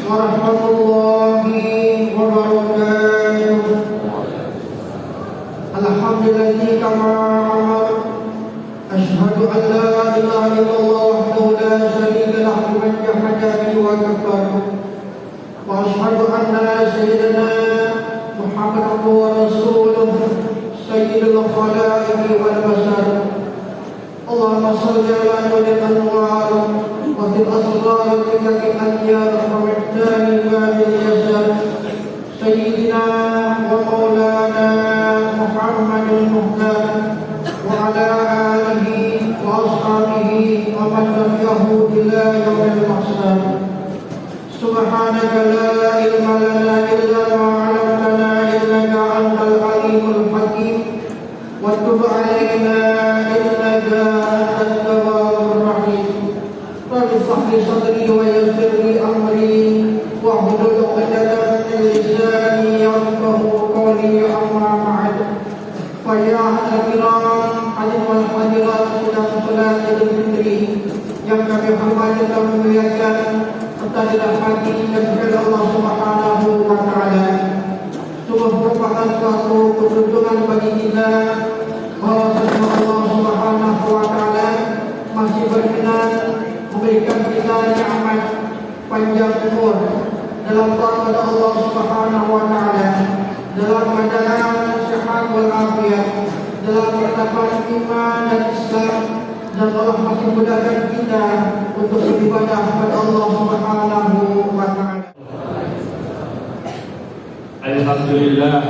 warahmatullahi wabarakatuh. Alhamdulillahi kama amar. Asyhadu an la ilaha illallah wahdahu la syarika lahu man jahada bihi wa kafar. Wa asyhadu anna sayyidana Muhammadan wa rasuluhu sayyidul khalaiqi wal bashar. Allahumma shalli ala nabiyyina Muhammad wa fil asrar bika ya rahmatan wa bil yasar sayyidina wa maulana Muhammadul muhtar wa ala alihi wa ashabihi wa man tabi'ahu ila yaumil mahsyar. Subhanaka la ilma lana illa ma 'allamtana innaka antal alimul hakim wa tub 'alaina innaka antat tawwabur rahim. Rabbi shrah li sadri wa yassir li amri wahlul 'uqdatam min lisani yafqahu qawli amma ba'd. Fa ya hadirin wal hadirat sedang salat Idul Fitri yang kami hormati dan muliakan serta dirahmati oleh Allah Subhanahu wa taala. Sungguh merupakan suatu keberuntungan bagi kita bahwa Allah Subhanahu wa taala masih berkenan memberikan kita nikmat panjang umur dalam taat kepada Allah Subhanahu wa taala, dalam keadaan sehat wal afiat, dalam ketetapan iman dan Islam, dan Allah masih mudahkan kita untuk beribadah kepada Allah Subhanahu wa taala. Alhamdulillah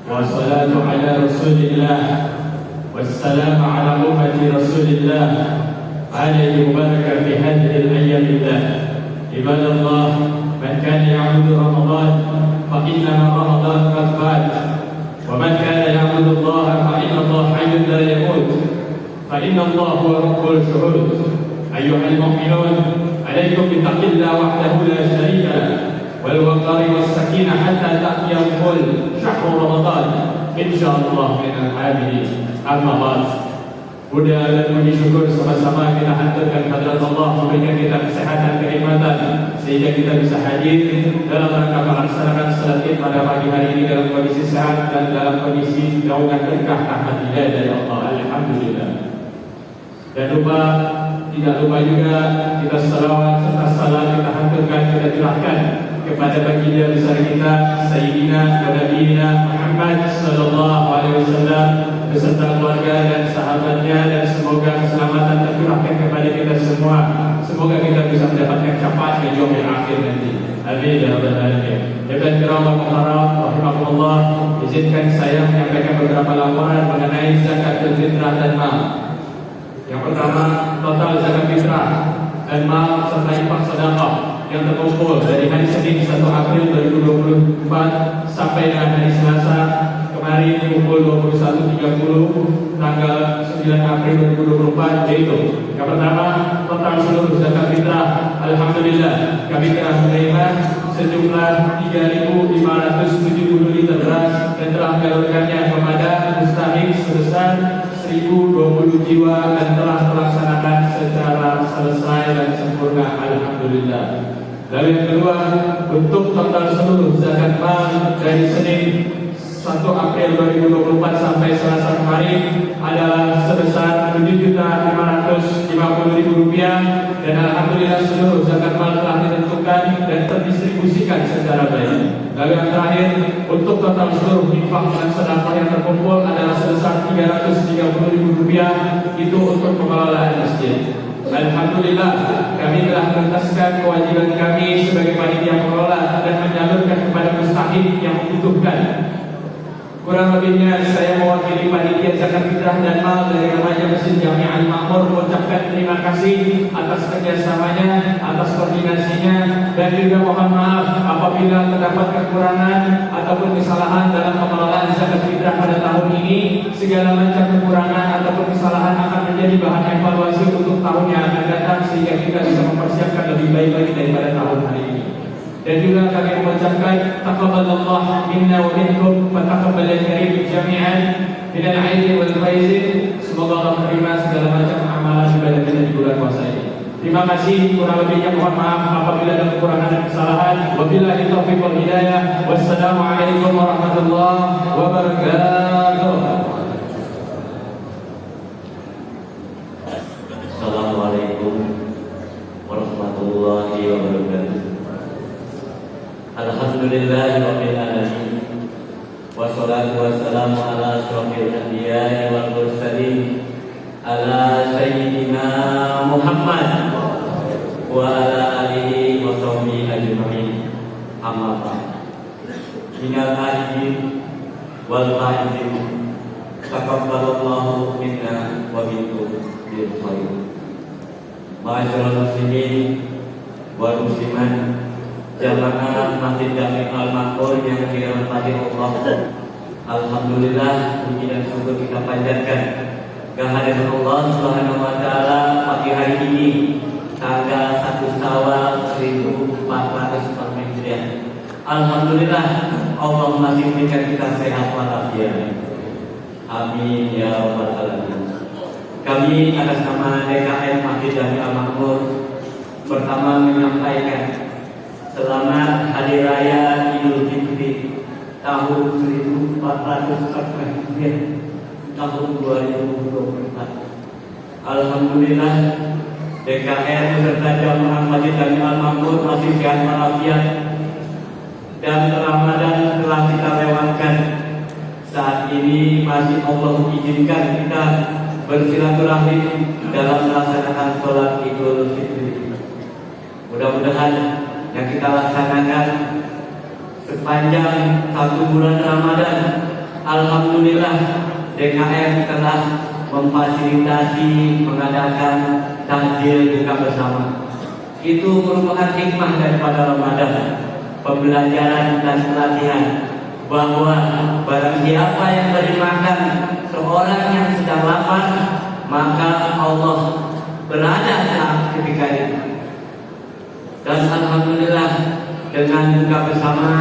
wassalatu ala Rasulillah wassalamu ala ummati Rasulillah alaihi mubarakah fi hadhihi al-ayyamillah. Ibadallah, man kana ya'budu Ramadan fa inna Ramadan qad fat wa man kana ya'budu Allah fa inna Allah hayyun la yamut fa inna Allah huwa rabbul shuhud. Ayyuhal mu'minun, alaykum bi taqillah wahdahu la sharika lahu wal waqari was sakinah hatta ta'tiyahul syahrul Ramadan insyaallah min al-'abidin. Amma ba'd. Puja dan puji syukur sama-sama kita haturkan kepada Allah memberikan kita kesehatan, kenikmatan sehingga kita bisa hadir dalam rangka melaksanakan salat Id pada pagi hari ini dalam kondisi sehat dan dalam kondisi naungan berkah rahmat hidayah dari Allah. Alhamdulillah. Dan tidak lupa juga kita salawat serta salam kita haturkan, kita curahkan kepada baginda besar kita Sayyidina wa Nabiyina Muhammad sallallahu alaihi wasallam beserta keluarga dan sahabatnya, dan semoga keselamatan tercurahkan kepada kita semua. Semoga kita bisa mendapatkan syafaat di yaumil akhir nanti. Amin ya rabbal alamin. Ibn kiram al-muhtaram rahimakumullah, izinkan saya menyampaikan beberapa laporan mengenai zakat fitrah dan mal. Yang pertama, total zakat fitrah dan mal serta infak sedekah yang terkumpul dari hari Senin 1 April 2024 sampai dengan hari Selasa kemarin pukul 21.30 tanggal 9 April 2024, yaitu yang pertama, total seluruh zakat fitrah alhamdulillah kami telah menerima sejumlah 3.570 liter beras dan telah menyalurkannya kepada mustahik sebesar 1.020 jiwa dan telah terlaksanakan secara selesai dan sempurna alhamdulillah. Lalu yang kedua, untuk total seluruh zakat mal dari Senin 1 April 2024 sampai Selasa kemarin adalah sebesar Rp7.550.000 dan alhamdulillah seluruh zakat mal telah ditentukan dan terdistribusikan secara baik. Lalu yang terakhir, untuk total seluruh infak dan sedekah yang terkumpul adalah sebesar Rp330.000, itu untuk pengelolaan masjid. Alhamdulillah, kami telah menuntaskan kewajiban kami sebagai panitia pengelola dan menyalurkan kepada mustahik yang membutuhkan. Kurang lebihnya saya mewakili panitia zakat fitrah dan mal dari Remaja Masjid Jami' Al-Ma'mur mengucapkan terima kasih atas kerjasamanya, atas koordinasinya, dan juga mohon maaf apabila terdapat kekurangan ataupun kesalahan dalam pengelolaan zakat fitrah pada tahun ini. Segala macam kekurangan ataupun kesalahan akan menjadi bahan evaluasi untuk tahun yang akan datang sehingga kita bisa mempersiapkan lebih baik lagi daripada tahun hari ini. Dan juga kami mengucapkan taqabbalallah minna wa minkum wa taqabbal al-karim jami'an minal aidin wal faizin. Semoga Allah menerima segala macam amalan ibadah kita di bulan puasa ini. Terima kasih, kurang lebihnya mohon maaf apabila ada kekurangan dan kesalahan. Wabillahi taufiq wal hidayah. Wassalamualaikum warahmatullahi wabarakatuh. Assalamualaikum warahmatullahi wabarakatuh. Alhamdulillahirabbil alamin. Wassalatu wassalamu ala asyrofil anbiya'i wal mursalin ala sayyidina Muhammad wa ala alihi wa sahbihi ajma'in. Amma ba'd. Minal aidin wal faizin taqabbalallahu minna wa minkum bil khair. Ma'asyiral muslimin wal muslimat, jamaah Masjid Jami Al-Makmur yang dirahmati Allah. Alhamdulillah, puji dan syukur kita panjatkan kehadiran Allah Subhanahu wa taala pagi hari ini tanggal 1 Syawal 1444 Hijriah. Alhamdulillah, Allah masih memberikan kita sehat walafiat. Amin ya rabbal alamin. Kami atas nama DKM Masjid Jami Al-Makmur pertama menyampaikan selamat Hari Raya Idul Fitri tahun 1444 Hijriah, tahun 2024. Alhamdulillah, DKM beserta jamaah Masjid Jami Al-Makmur masih sehat walafiat dan Ramadan telah kita lewatkan. Saat ini masih Allah izinkan kita bersilaturahmi dalam melaksanakan sholat Idul Fitri. Mudah-mudahan yang kita laksanakan sepanjang 1 bulan Ramadan, alhamdulillah DKM telah memfasilitasi mengadakan takjil buka bersama. Itu merupakan hikmah daripada Ramadan, pembelajaran dan pelatihan bahwa barang siapa yang beri makan seorang yang sedang lapar, maka Allah berada ketika itu. Dan alhamdulillah dengan buka bersama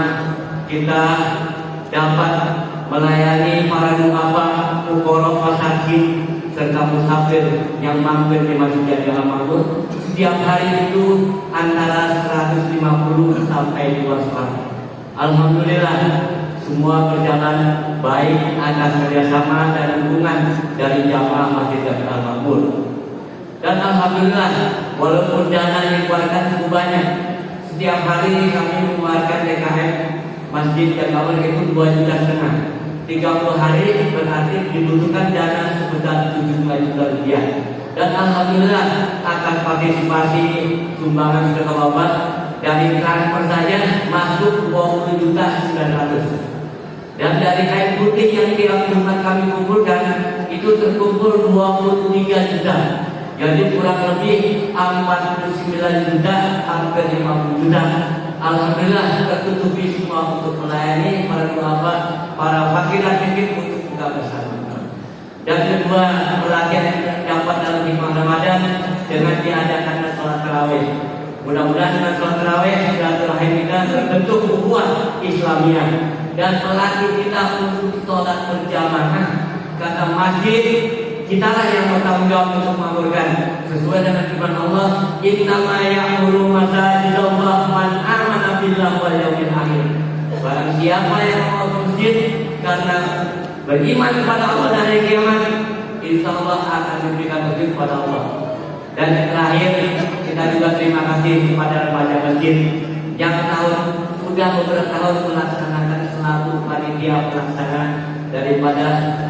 kita dapat melayani para duafa, fuqara, masakin serta musafir yang mampir di Masjid Jami Al-Makmur. Setiap hari itu antara 150 sampai 200. Alhamdulillah semua berjalan baik atas kerjasama dan dukungan dari jamaah Masjid Jami Al-Makmur. Dan alhamdulillah, walaupun dana yang dikeluarkan cukup banyak, setiap hari kami mengeluarkan DKM Masjid Jami Al-Makmur itu 2,5 juta. 30 hari berarti dibutuhkan dana sebesar 7 juta rupiah. Dan alhamdulillah atas partisipasi sumbangan sedekah wabah dari transfer saja masuk 20.900.000. Dan dari kain putih yang tiap Jumat kami kumpulkan itu terkumpul 23 juta. Jadi kurang lebih 49 juta hampir 50 juta. Alhamdulillah tertutupi semua untuk melayani para duafa, para fakir dan miskin untuk buka bersama. Dan kedua, pelatihan yang dapat dalam hikmah Ramadan dengan diadakannya sholat tarawih. Mudah-mudahan dengan sholat tarawih silaturahim kita terbentuk ukhuwah Islamiyah dan melatih kita untuk sholat berjamaah. Kata masjid, kitalah yang bertanggung jawab untuk mengamalkan sesuai dengan firman Allah, innama ya'muru masajidallah man amana billahi wal yawmil akhir. Barang siapa yang mau masjid karena beriman kepada Allah dan hari kiamat, insyaallah akan diberikan rezeki kepada Allah. Dan yang terakhir, kita juga terima kasih kepada remaja masjid yang sudah beberapa tahun melaksanakan selaku panitia pelaksana daripada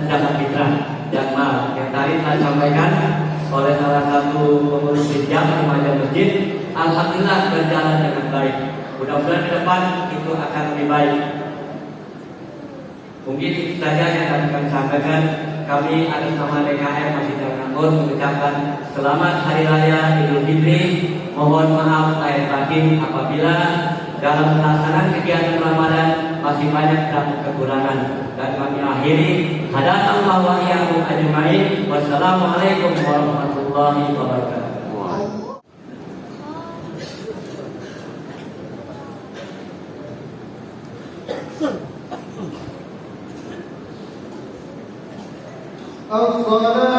zakat fitrah dan mal yang tadi saya sampaikan oleh salah satu pengurus hijab remaja masjid. Alhamdulillah berjalan dengan baik. Mudah-mudahan ke depan itu akan lebih baik. Mungkin itu saja yang akan kami sampaikan. Kami atas nama DKM Masjid Jami Al-Makmur mengucapkan selamat Hari Raya Idul Fitri. Mohon maaf lahir batin apabila dalam pelaksanaan kegiatan Ramadan masih banyak kekurangan. Dan kami akhiri, hadanallahu wa iyyakum ajmain. Wassalamualaikum warahmatullahi wabarakatuh. الصلاة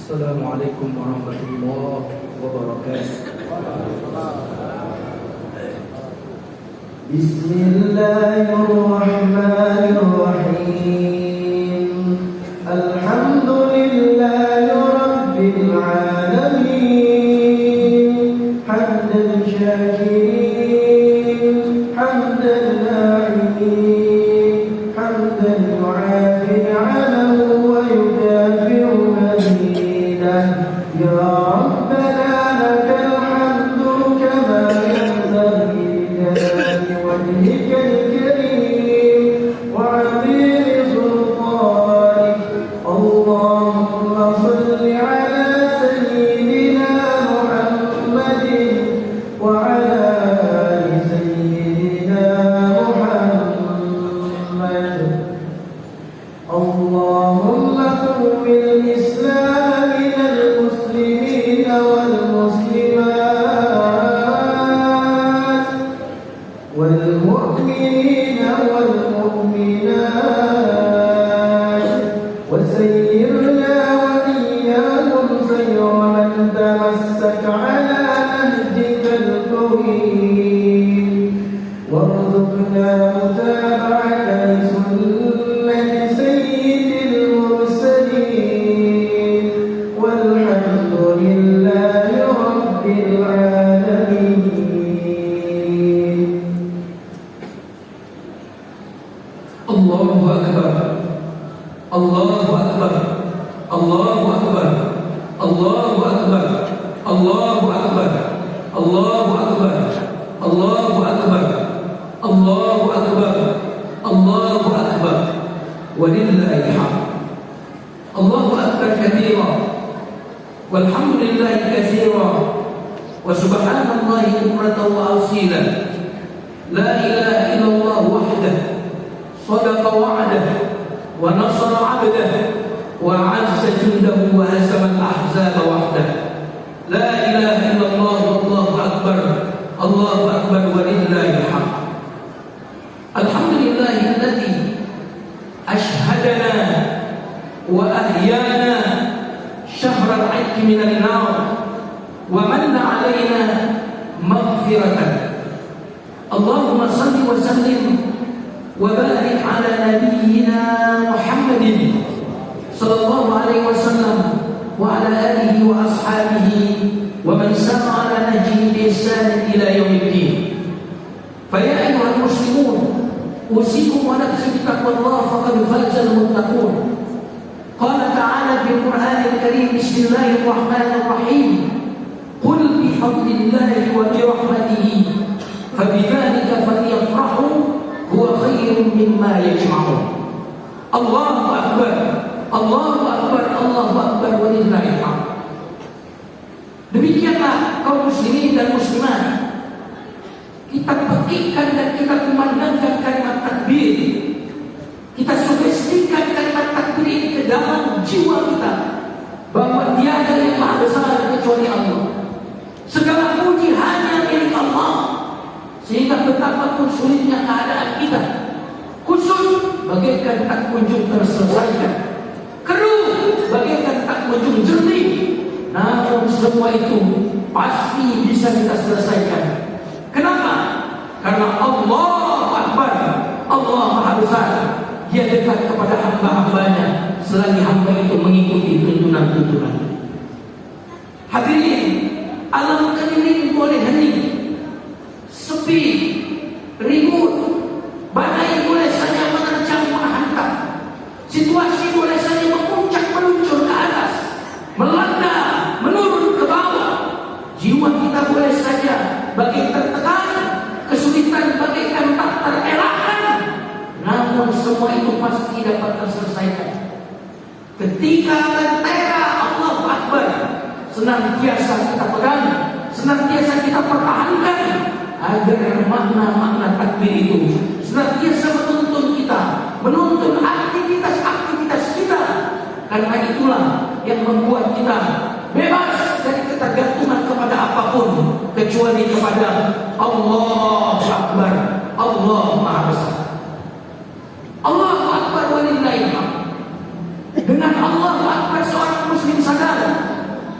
Assalamualaikum warahmatullahi wabarakatuh. Bismillahirrahmanirrahim. Alhamdulillahi rabbil alamin. Hamdan syakirin, hamdan na'imin, hamdan yu'afi 'alahu wa yudafi'u ya Rabbana lakal hamdu kama yanbaghi li jalali wajhikal karim wa 'azimi sultanik. Allahumma salli ala sayyidina Muhammadin wa ala ali sayyidina Muhammad. Allahumma qawwil Islam والمسلمات والمؤمنين والمؤمنات وسيرنا وإياهم سير من تمسك على نهجك القويم وارزقنا متابعة لسنة سيد المرسلين والحمد لله رب العالمين. Allahu Akbar, Allahu Akbar, Allahu Akbar, Allahu Akbar, Allahu Akbar, Allahu Akbar, Allahu Akbar, Allahu Akbar, Allahu Akbar, walillahil hamd. Allahu Akbar katsira walhamdulillahi katsira wa subhanallahi bukratan wa asila. La ilaha illallah wahdahu صدق وعده ونصر عبده وأعز جنده وهزم الأحزاب وحده لا إله إلا الله والله أكبر الله أكبر ولله الحمد الحمد لله الذي أشهدنا وأحيانا شهر العتق من النار ومن علينا مغفرة اللهم صل وسلم وبارك على نبينا محمد صلى الله عليه وسلم وعلى آله وأصحابه ومن سار على نهجه بإحسان إلى يوم الدين فيا أيها المسلمون أوصيكم ونفسي بتقوى الله فقد فاز المتقون قال تعالى في القرآن الكريم بسم الله الرحمن الرحيم قل بفضل الله وبرحمته فبذلك فليفرحوا هو خير مما يجمعون الله أكبر الله أكبر الله أكبر walillahil hamd. Demikianlah kaum muslimin dan muslimat, kita petikkan dan kita kumandangkan kalimat takbir, kita sugestikan kalimat takbir ini ke dalam jiwa kita, bahwa tiada yang maha besar kecuali Allah, segala puji hanya milik Allah. Sehingga betapapun sulitnya keadaan kita, kusut bagaikan tak kunjung terselesaikan, keruh bagaikan tak kunjung jernih, namun semua itu pasti bisa kita selesaikan. Kenapa? Karena Allah Akbar, Allah Maha Besar. Dia dekat kepada hamba-hambanya selagi hamba itu mengikuti tuntunan-tuntunan. Hadirin, alam keliling boleh hening, sepi, ribut, badai boleh saja menerjang menghantam, situasi boleh saja memuncak meluncur ke atas, melanda, menurun ke bawah, jiwa kita boleh saja bagai tertekan, kesulitan bagaikan tak terelakkan, namun semua itu pasti dapat terselesaikan ketika bendera Allahu Akbar senantiasa kita pegang, senantiasa kita pertahankan, agar makna-makna takbir itu senantiasa menuntun kita, menuntun aktivitas-aktivitas kita. Karena itulah yang membuat kita bebas dari ketergantungan kepada apapun kecuali kepada Allah Akbar, Allah Maha Besar. Allah Akbar walillahil hamd. Dengan Allah Akbar seorang muslim sadar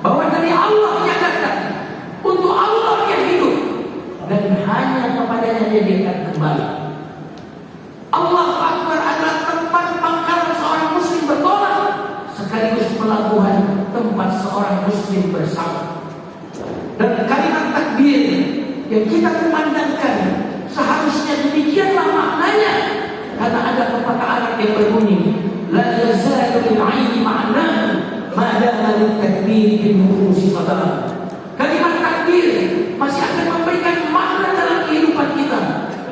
bahwa dari Allah dia datang, untuk Allah dia hidup, dan hanya kepadanya dia akan kembali. Allah Akbar adalah tempat pangkalan seorang muslim bertolak, sekaligus pelabuhan tempat seorang muslim bersama. Dan kalimat takbir yang kita kumandangkan seharusnya demikianlah maknanya, karena ada pepatah Arab yang berbunyi, la yazalu bil aini ma'nahu ma dama lit takbir bil nufusi qadar. Kalimat takbir masih akan memberikan makna dalam kehidupan kita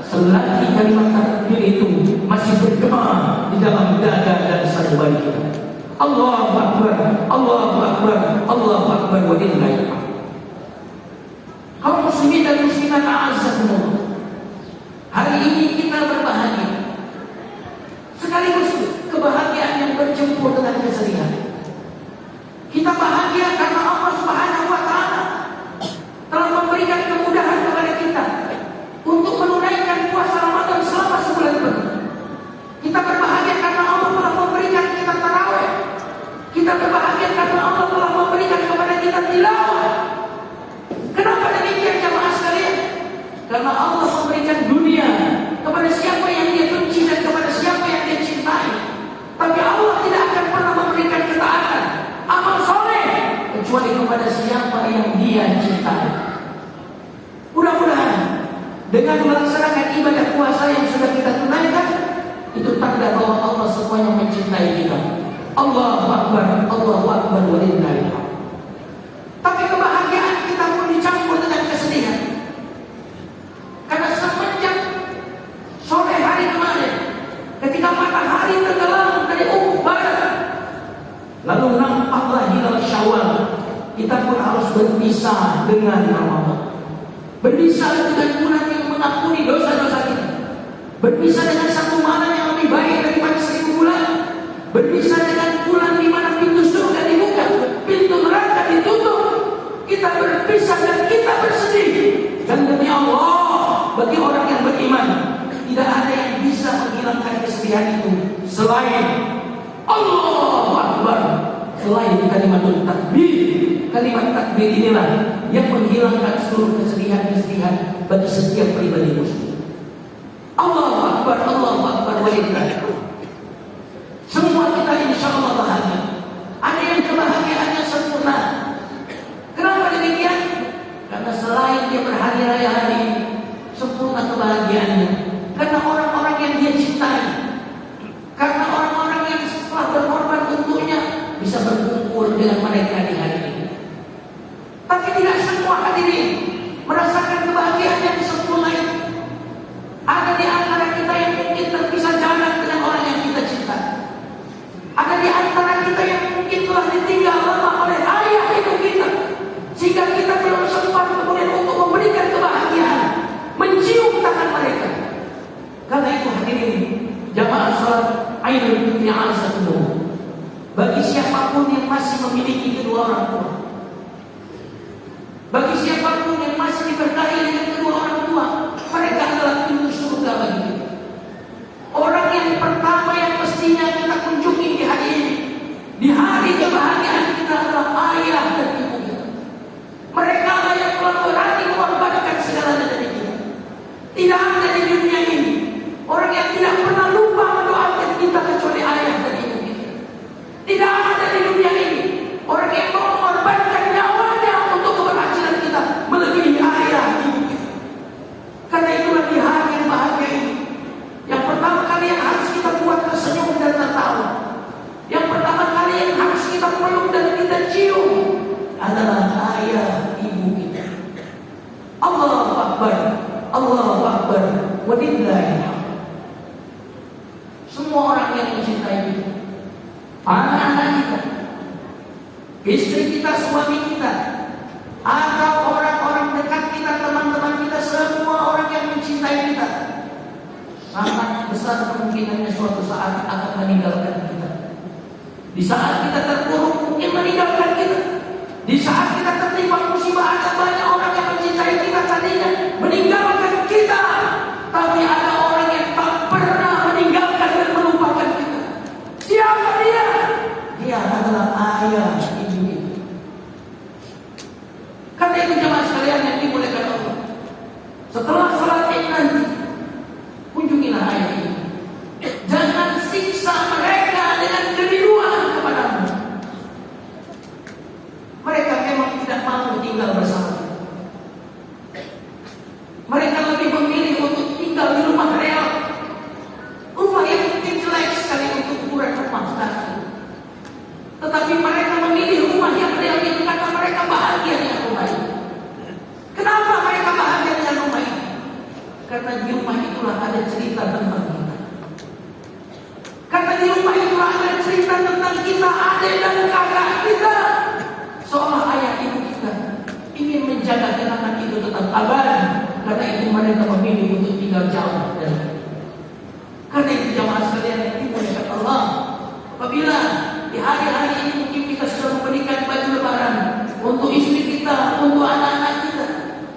selagi kalimat takbir itu masih bergema di dalam dada dan sanubari kita. Allahu Akbar, Allahu Akbar, Allahu Akbar walillahil hamd. Kaum muslimin dan muslimat a'azzakumullah, hari ini kita berbahagia, sekaligus kebahagiaan yang bercampur dengan kesedihan. Kita bahagia karena Allah Subhanahu wa Ta'ala telah memberikan kemudahan kepada kita untuk menunaikan puasa Ramadan selama sebulan penuh. Kita berbahagia karena Allah telah memberikan kita tarawih. Kita berbahagia karena Allah telah memberikan kepada kita tilawah. Kenapa demikian jamaah sekalian? Karena Allah memberikan dunia kepada siapa yang dia benci dan kepada siapa yang dia cintai. Tapi Allah tidak akan pernah memberikan ketaatan, amal soleh, kecuali kepada siapa yang dia cintai. Mudah-mudahan dengan melaksanakan ibadah puasa yang sudah kita tunaikan, itu tanda bahwa Allah semuanya mencintai kita. Allahu Akbar, Allahu Akbar walillahil hamd. Tapi kebahagiaan kita pun dicampur dengan kesedihan. Karena semenjak sore hari kemarin, ketika matahari tenggelam dari ufuk barat, lalu nampaklah hilal Syawal, kita pun harus berpisah dengan Ramadan. Berpisah dengan bulan yang mengampuni dosa-dosa kita. Berpisah dengan satu malam yang lebih berpisah dengan bulan di mana pintu surga dibuka, pintu neraka ditutup. Kita berpisah dan kita bersedih. Dan demi Allah, bagi orang yang beriman, tidak ada yang bisa menghilangkan kesedihan itu selain Allahu Akbar, selain kalimat takbir. Kalimat takbir inilah yang menghilangkan seluruh kesedihan-kesedihan bagi setiap pribadi muslim. Allahu Akbar, Allahu Akbar, walillah. Semua kita insya Allah bahagia. Ada yang kebahagiaannya sempurna. Kenapa demikian? Karena selain dia berhari raya hari ini, sempurna kebahagiaannya. Karena orang-orang yang dia cintai, karena orang-orang yang setelah berkorban untuknya bisa berkumpul dengan mereka di hari ini. Tapi tidak semua hadirin merasakan kebahagiaan yang sempurna itu. Ada di antara kita yang mungkin terpisah jalan dengan orang yang kita cinta. Ada di antara kita yang mungkin telah ditinggal lama oleh ayah ibu kita, sehingga kita belum sempat kemudian untuk memberikan kebahagiaan, mencium tangan mereka. Karena itu hadirin jamaah salat Aidul Fitri Azzakumullah, bagi siapapun yang masih memiliki kedua orang tua, bagi siapapun yang masih diberkahi dengan kedua orang tua, mereka adalah pintu surga bagi kita. Orang yang pertama yang mestinya kita kunjungi di hari ini, di hari kebahagiaan kita, adalah ayah dan ibu kita. Mereka lah yang telah berani mengorbankan segalanya dari kita. Tidak ada di dunia ini orang yang tidak pernah lupa mendoakan kita kecuali ayah dan ibu kita. Tidak ada di dunia ini orang yang mau mengorbankan nyawanya untuk keberhasilan kita melebihi ayah ibu kita. Karena itulah di hari yang bahagia ini, yang pertama kali yang harus kita buat tersenyum dan tertawa, yang pertama kali yang harus kita peluk dan kita cium adalah ayah ibu kita. Allahu Akbar, Allahu Akbar, walillahil hamd. Semua orang yang mencintai kita, anak-anak kita, istri kita, suami kita, atau orang-orang dekat kita, teman-teman kita, semua orang yang mencintai kita, sangat besar kemungkinannya suatu saat akan meninggalkan kita. Di saat kita terpuruk mungkin meninggalkan kita. Di saat kita tertimpa musibah, ada banyak orang yang mencintai kita tadinya meninggalkan kita. Tapi ada orang yang tak pernah meninggalkan dan melupakan kita. Siapa dia? Dia adalah ayah ibu kita. Karena itu jemaah sekalian yang dimuliakan Allah, setelah salat Id nanti, kunjungilah ayah ibu. Jangan siksa mereka dengan kerinduan kepadamu. Mereka memang tidak mau tinggal bersama. Mereka lebih memilih untuk tinggal di rumah real, rumah yang mungkin jelek sekali untuk ukuran rumah tadi. Tetapi mereka memilih rumah yang real itu karena mereka bahagia dengan rumah itu. Kenapa mereka bahagia dengan rumah itu? Karena di rumah itulah ada cerita tentang kita. Karena di rumah itulah ada cerita tentang kita, adik dan kakak kita. Seolah ayah ibu kita ingin menjaga kenangan itu tetap abadi. Karena itu mereka memilih untuk tinggal jauh dari kita. Karena itu jamaah sekalian yang dimuliakan Allah, apabila di hari-hari ini mungkin kita sudah memberikan baju lebaran untuk istri kita, untuk anak-anak kita,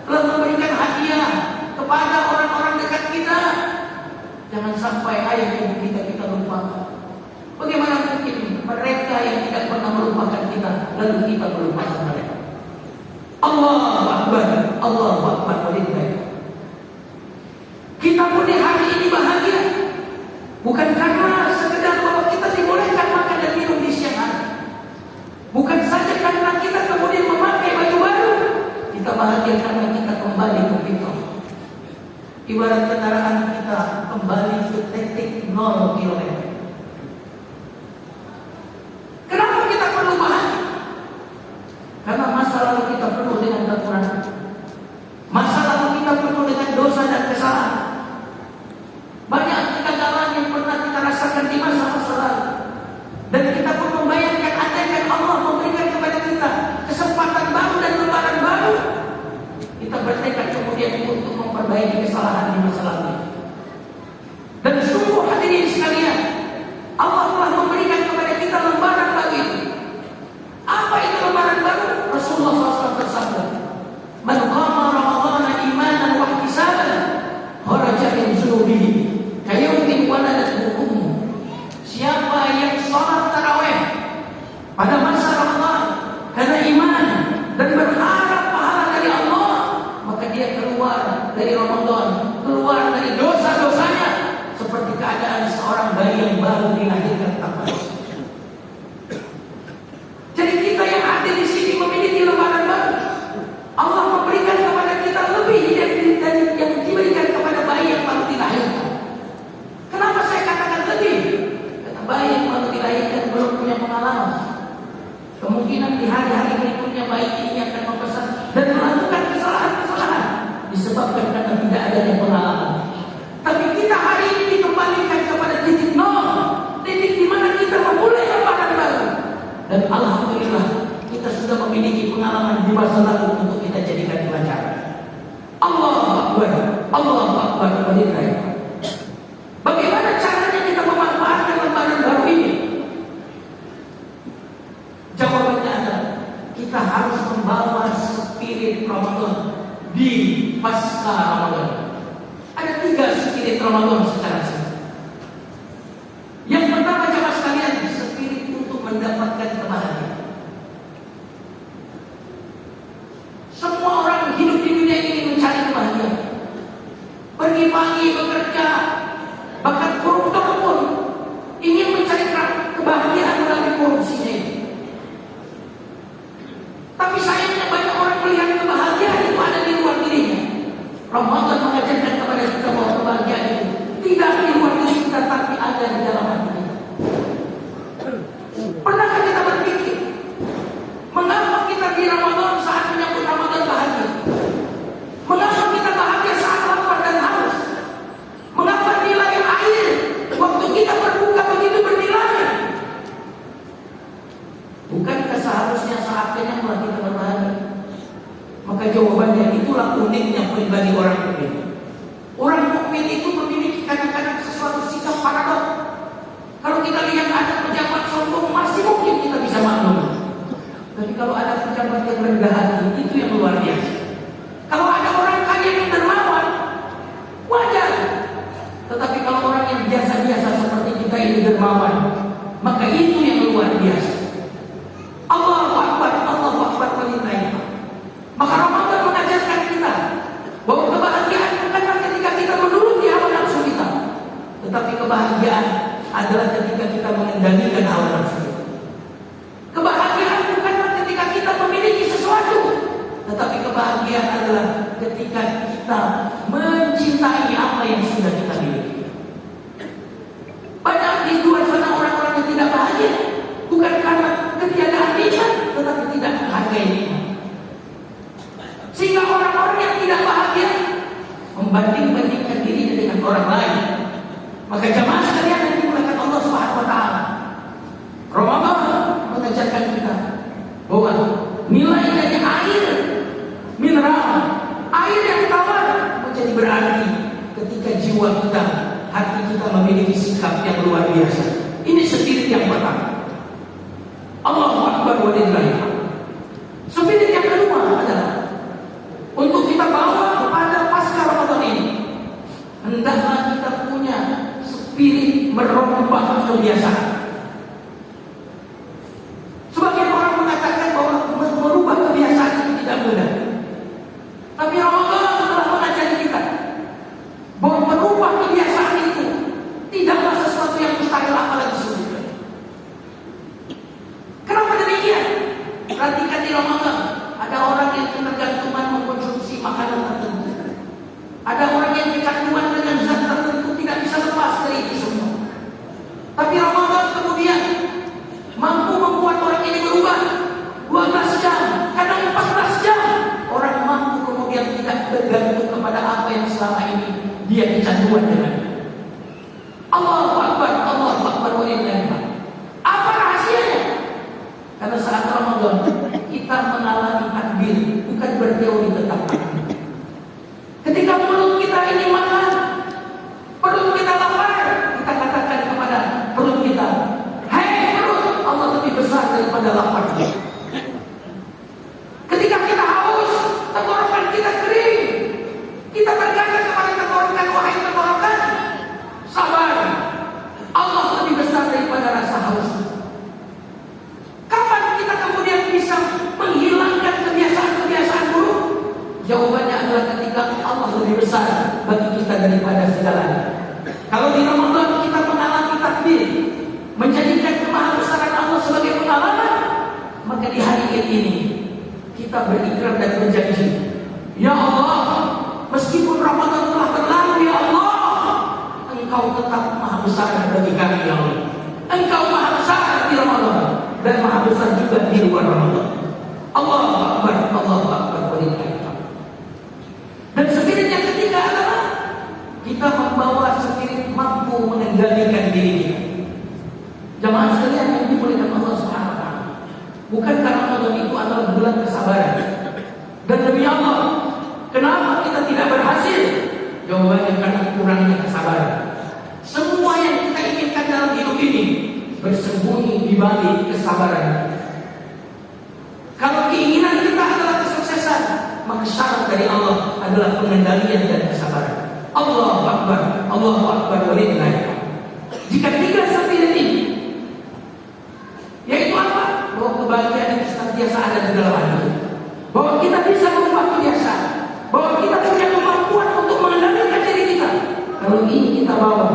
telah memberikan hadiah kepada orang-orang dekat kita, jangan sampai ayah ibu kita lupakan. Bagaimana mungkin mereka yang tidak pernah melupakan kita, lalu kita melupakan mereka? Allahu Akbar, Allahu Akbar, walillahil. Kita pun di hari ini bahagia, bukan karena sekedar bahwa kita dibolehkan makan dan minum di siang hari, bukan saja karena kita kemudian memakai baju baru. Kita bahagia karena kita kembali ke fitrah. Ibarat kendaraan kita kembali ke titik 0 km. Kenapa kita perlu bahagia? Karena masa lalu kita penuh dengan kekurangan, masa lalu kita penuh dengan dosa dan kesalahan. Banyak kegagalan yang pernah kita rasakan di masa-masa lalu, dan kita pun membayangkan andaikan Allah memberikan kepada kita kesempatan baru dan lembaran baru, kita bertekad kemudian untuk memperbaiki kesalahan di masa lalu. Dan sungguh hadirin sekalian, Allah telah memberikan kemungkinan di hari-hari berikutnya bayi ini akan membesar dan melakukan kesalahan-kesalahan disebabkan karena tidak adanya pengalaman. Tapi kita hari ini dikembalikan kepada titik nol, titik di mana kita memulai lembaran baru. Dan alhamdulillah kita sudah memiliki pengalaman di masa lalu untuk kita jadikan pelajaran. Allahu Akbar, Allahu Akbar, walillahilhamd. Bagaimana caranya kita memanfaatkan lembaran baru ini? Jawabannya adalah kita harus membawa spirit Ramadan di pasca Ramadan. Ada 3 spirit Ramadan secara singkat. Yang pertama, jemaah sekalian, spirit untuk mendapatkan kebahagiaan. Semua orang hidup di dunia ini mencari kebahagiaan. Pergi pagi bekerja, bahkan koruptor pun ingin mencari kebahagiaan melalui korupsinya ini. Tapi sayangnya banyak orang melihat kebahagiaan itu ada di luar dirinya. Ramadan mengajarkan kepada kita bahwa kebahagiaan itu tidak di luar diri kita, tapi ada di dalam hati kita. Pernahkah kita berpikir mengapa kita di Ramadan saat menyambut Ramadan bahagia? Mengapa kita bahagia saat lapar dan haus? Mengapa nilai air waktu kita berbuka begitu bernilai? Bukankah seharusnya saat kenyang kita berbahagia? Maka jawabannya itulah uniknya pribadi orang mukmin. Orang mukmin itu memiliki kadang-kadang sesuatu sikap paradok. Kalau kita lihat ada pejabat sombong, masih mungkin kita bisa maklum. Tapi kalau ada pejabat yang rendah hati, itu yang luar biasa. Kalau ada orang kaya yang dermawan, wajar. Tetapi kalau orang yang biasa-biasa seperti kita ini dermawan, maka itu yang luar biasa. Allahu Akbar, Allahu Akbar, walillahilhamd. Maka Ramadan mengajarkan kita bahwa kebahagiaan bukanlah ketika kita menuruti hawa nafsu kita, tetapi kebahagiaan adalah ketika kita mengendalikan hawa nafsu kita. Kebahagiaan bukanlah ketika kita memiliki sesuatu, tetapi kebahagiaan adalah ketika kita mencintai apa yang sudah kita miliki. Banyak di luar sana orang-orang yang tidak bahagia bukan karena ketiadaan nikmat, tetapi tidak menghargai nikmat. Sehingga orang-orang yang tidak bahagia membanding-bandingkan dirinya dengan orang lain. Maka jamaah sekalian yang dimuliakan Allah Subhanahu wa taala, Ramadan mengajarkan kita bahwa nilai dari air mineral, air yang tawar menjadi berarti ketika jiwa kita, hati kita memiliki sikap yang luar biasa. Ini spirit yang pertama. Allahu Akbar, walillahilhamd. Spirit yang kedua adalah untuk kita bawa kepada pasca Ramadan ini, hendaklah kita punya spirit merubah kebiasaan. Sebagian orang mengatakan bahwa merubah kebiasaan itu tidak mudah. Tapi Ramadan telah mengajari kita bahwa merubah kebiasaan itu tidaklah sesuatu yang mustahil, apalagi sulit. Kenapa demikian? Perhatikan di Ramadan, ada orang yang ketergantungan mengkonsumsi makanan tertentu. Ada orang yang kecanduan dengan zat tertentu, tidak bisa lepas dari itu semua. Tapi Ramadan kemudian mampu membuat orang ini berubah. 12 jam, kadang 14 jam, orang mampu kemudian tidak bergantung kepada apa yang selama ini dia kecanduan dengannya. Allahu Akbar, Allahu Akbar, walillahilhamd. Apa rahasianya? Karena saat Ramadan kita mengalami takbir, bukan berteori tentang takbir. Ketika perut kita ini makan, perut kita lapar, kita katakan kepada perut kita, "Hei perut, Allah lebih besar daripada lapar kita." Ketika kita haus, tenggorokan kita kering, kita berkata kepada tenggorokan, "Wahai tenggorokan, sabar, Allah lebih besar daripada rasa haus." Kapan kita kemudian bisa menghilangkan kebiasaan-kebiasaan buruk? Jawabannya adalah ketika Allah lebih besar bagi kita daripada segalanya. Kalau di Ramadan kita mengalami takbir, menjadikan kemahabesaran Allah sebagai pengalaman, maka di hari ini kita berikrar dan berjanji, "Ya Allah, meskipun Ramadan telah berlalu, ya Allah, Engkau tetap maha besar bagi kami, ya Allah. Engkau maha besar di Ramadan, dan maha besar juga di luar Ramadan. Allahu Akbar, Allahu Akbar, walillahil hamd. Dan spirit yang ketiga adalah kita membawa spirit mampu mengendalikan diri kita. Jamaah sekalian yang dimuliakan Allah Subhanahu wa taala. Bukankah Ramadan itu adalah bulan kesabaran? Dan demi Allah, kenapa kita tidak berhasil? Jawabannya karena kurangnya kesabaran. Semua yang kita inginkan dalam hidup ini bersembunyi di balik kesabaran. Kalau keinginan kita adalah kesuksesan, maka syarat dari Allah adalah pengendalian dan kesabaran. Allahu Akbar, Allahu Akbar, walillahil hamd. Jika tiga spirit ini, yaitu apa? Bahwa kebahagiaan itu senantiasa ada di dalam hati kita. Bahwa kita bisa mengubah kebiasaan. Bahwa kita punya kemampuan untuk mengendalikan diri kita. Kalau ini kita bawa,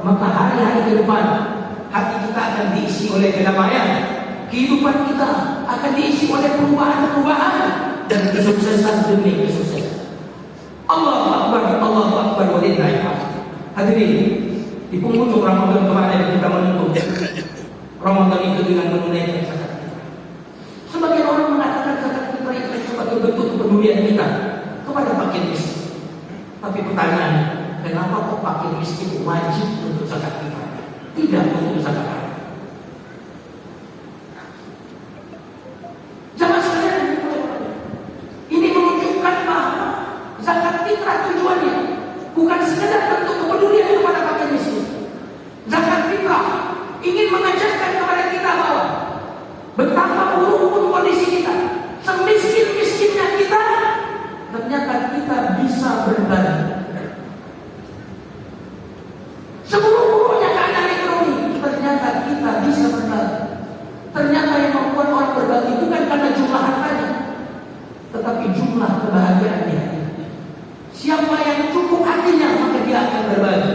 maka hari-hari ke depan hati kita akan diisi oleh kedamaian. Kehidupan kita akan diisi oleh perubahan-perubahan dan kesuksesan demi kesuksesan. Allahu Akbar, Allahu Akbar, walillahil hamd. Hadirin, di penghujung Ramadan kemarin kita menutup Ramadan itu dengan menunaikan zakat fitrah. Sebagian orang mengatakan zakat fitrah itu sebagai bentuk kepedulian kita kepada fakir miskin. Tapi pertanyaan, kenapa kok fakir miskin wajib untuk zakat fitrah? Tidak untuk zakat fitrah. Jamaah sekalian, ini menunjukkan bahwa zakat fitrah tujuannya bukan sekedar bentuk kepedulian kepada fakir miskin. Zakat fitrah ingin mengajarkan kepada kita bahwa betapa buruk pun kondisi kita, semiskin-miskinnya kita, ternyata kita bisa berbagi. Seburuk-buruknya keadaan ekonomi, ternyata kita bisa berbagi. Ternyata yang membuat orang berbagi bukan karena jumlah hartanya, tetapi jumlah kebahagiaannya. Siapa yang cukup hatinya, maka dia akan berbagi.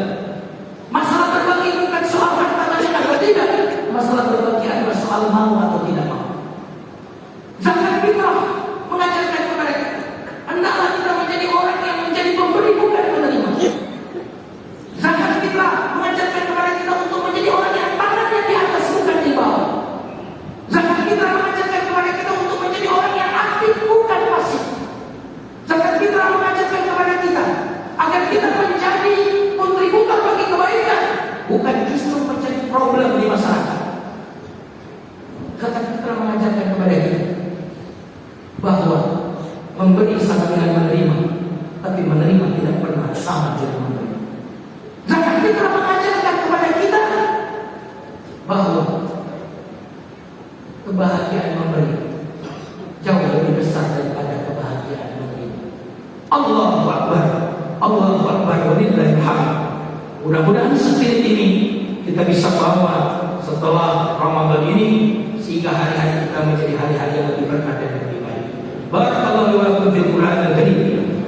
Masalah berbagi bukan soal harta banyak atau tidak. Masalah berbagi adalah soal mau atau tidak mau. Zakat fitrah mengajarkan kepada kita, hendaklah kita menjadi orang yang menjadi pemberi bukan penerima. Zakat fitrah mengajarkan kepada kita untuk menjadi orang yang tangannya di atas bukan di bawah. Zakat fitrah mengajarkan kepada kita untuk menjadi orang yang aktif bukan pasif. Zakat fitrah mengajarkan kepada kita agar kita menjadi kontributor bagi kebaikan, bukan justru menjadi problem di masyarakat. Zakat fitrah mengajarkan kepada kita bahwa memberi sama dengan menerima, tapi menerima tidak pernah sama dengan memberi. Zakat fitrah mengajarkan kepada kita bahwa kebahagiaan memberi jauh lebih besar daripada kebahagiaan menerima. Allahu Akbar, Allahu Akbar, walillahil hamd. Mudah-mudahan spirit ini kita bisa bawa setelah Ramadan ini, sehingga hari-hari kita menjadi hari-hari yang lebih berkah dan lebih baik. Barakallahu wa lakum fil Qur'anil Karim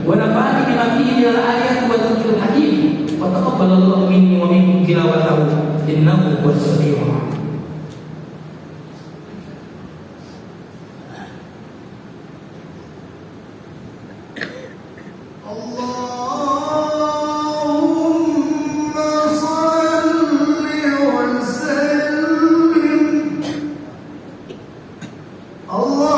wa nafa'ani bima fihi minal ayati wa dzikril hakim wa taqabbalallahu minni wa minkum tilawatahu innahu huwas samiul 'alim. Allahumma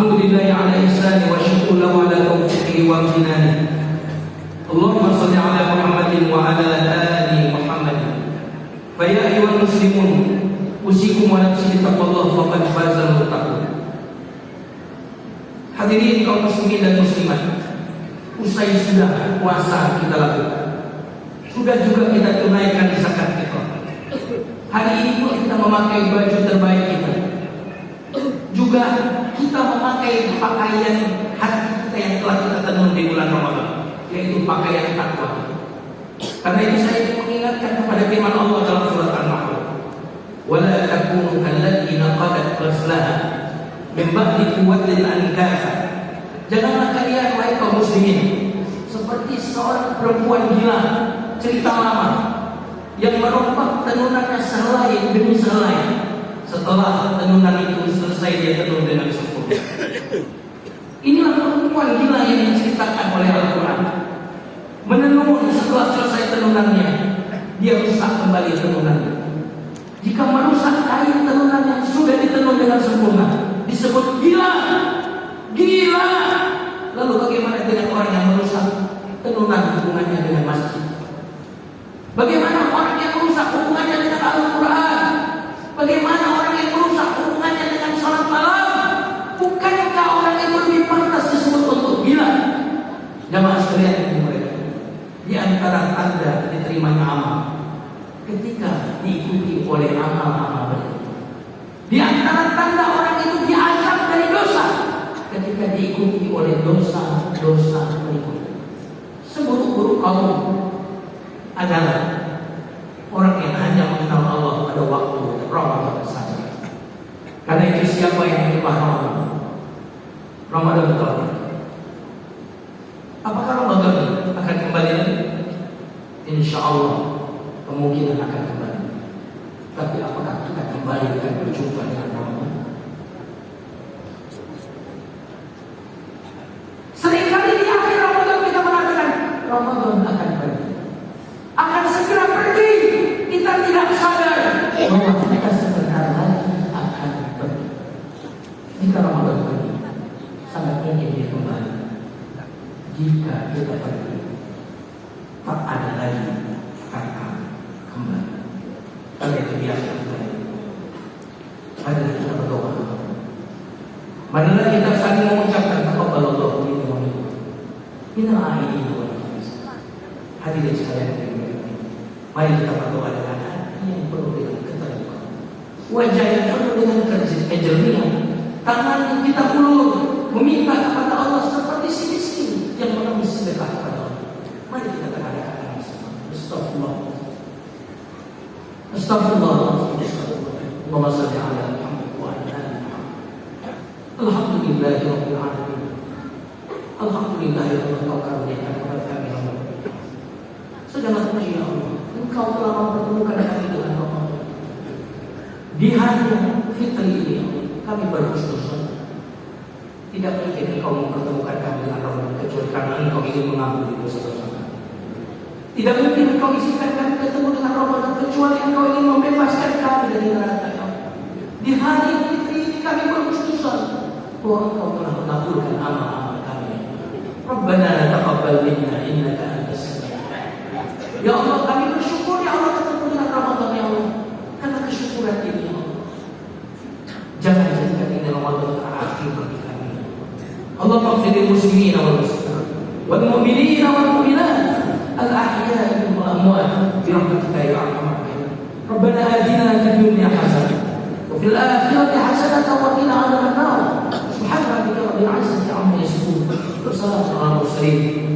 Alhamdulillahi ala ihsani wa syukur lahu ala taufiqihi wa amtinani. Allahumma salli ala Muhammadin wa ala ali Muhammadin. Fa ya ayyuhal muslimun, usikum wa nafsi bittaqwallah faqad fazal muttaqun. Hadirin kaum muslimin dan muslimat, usai sudah puasa kita lakukan, sudah juga kita tunaikan zakat fitrah. Hari ini pun kita memakai baju terbaik kita, juga kita memakai pakaian hati kita yang telah kita tenun di bulan Ramadan, yaitu pakaian takwa. Karena itu saya ingin mengingatkan kepada firman Allah dalam surat Al-Ma'un, "Wala takunu kallati naqadat ghaslaha min ba'di quwwatin ankasa." Janganlah kalian wahai kaum muslimin seperti seorang perempuan gila cerita lama yang merompak tenunannya sehelai demi sehelai. Setelah tenunan itu selesai, dia tenun dengan sempurna. Inilah perempuan gila yang diceritakan oleh Al-Quran. Menenun, setelah selesai tenunannya, dia rusak kembali tenunannya. Jika merusak kain tenunan yang sudah ditenun dengan sempurna, disebut gila. Gila. Lalu bagaimana dengan orang yang merusak tenunan hubungannya dengan masjid? Bagaimana orang yang merusak hubungannya dengan Al-Quran? Bagaimana orang yang merusak hubungannya dengan salat malam? Bukankah orang itu lebih pantas disebut untuk gila? Jamaah sekalian ini mereka, di antara tanda diterimanya amal ketika diikuti oleh amal-amal baik. Di antara tanda orang itu diazab dari dosa ketika diikuti oleh dosa-dosa berikutnya. Seburuk-buruk kaum adalah orang yang hanya mengenal Allah pada waktu Ramadan saja. Karena itu siapa yang menyembah Ramadan? Ramadan betul. Apakah Ramadan akan kembali lagi? Insya Allah kemungkinan akan kembali. Tapi apakah kita kembali akan berjumpa dengan Ramadan? Seringkali di akhir Ramadan kita mengatakan Ramadan akan pergi, akan segera pergi. Kita tidak sadar bahwa kita sebentar lagi akan pergi. Jika Ramadan pergi, sangat mungkin dia kembali. Jika kita pergi, tak ada lagi kata kembali. Karena itu biasa kembali. Marilah kita berdoa. Marilah kita saling mengucapkan taqabbalallahu minna wa minkum. Minal aidin wal faizin. Hadirin sekalian yang dimuliakan, mari kita berdoa dengan hati yang penuh dengan keterbukaan, wajah yang penuh dengan kejelian, tangan yang kita ulur meminta kepada Allah seperti si miskin yang mengemis sedekah kepada Allah. Mari kita katakan astagfirullah, astagfirullah, Allahumma shalli ala Muhammad wa ala ali Muhammad. Alhamdulillahirabbil alamin. Alhamdulillahirabbil alamin. Engkau karuniakan kepada kami Ramadan. Segala puji ya Allah, Engkau telah mempertemukan kami dengan Ramadan. Di hari fitri ini kami berhusnuzon. Tidak mungkin Engkau mempertemukan kami dengan Ramadan kecuali karena Engkau ingin mengampuni dosa-dosa kami. Tidak mungkin Engkau izinkan kami ketemu dengan Ramadan kecuali Engkau ingin membebaskan kami dari neraka. Di hari fitri ini kami berhusnuzon bahwa Engkau telah mengabulkan amal-amal kami. Rabbana taqabbal minna innaka antas samiul alim. Ya Allah, kami bersyukur ya Allah ketemu dengan Ramadan ya Allah. Karena kesyukuran ini ya Allah, jangan jadikan ini Ramadan terakhir bagi kami. Allahumma ighfir lil muslimin wal muslimat wal mu'minin wal mu'minat al ahya'i wal amwat bi rahmatika ya arhamar rahimin. Rabbana atina fid dunya hasanah wa fil akhirati hasanah wa qina adzaban nar. Subhana rabbika rabbil izzati amma yasifun wa salamun alal mursalin.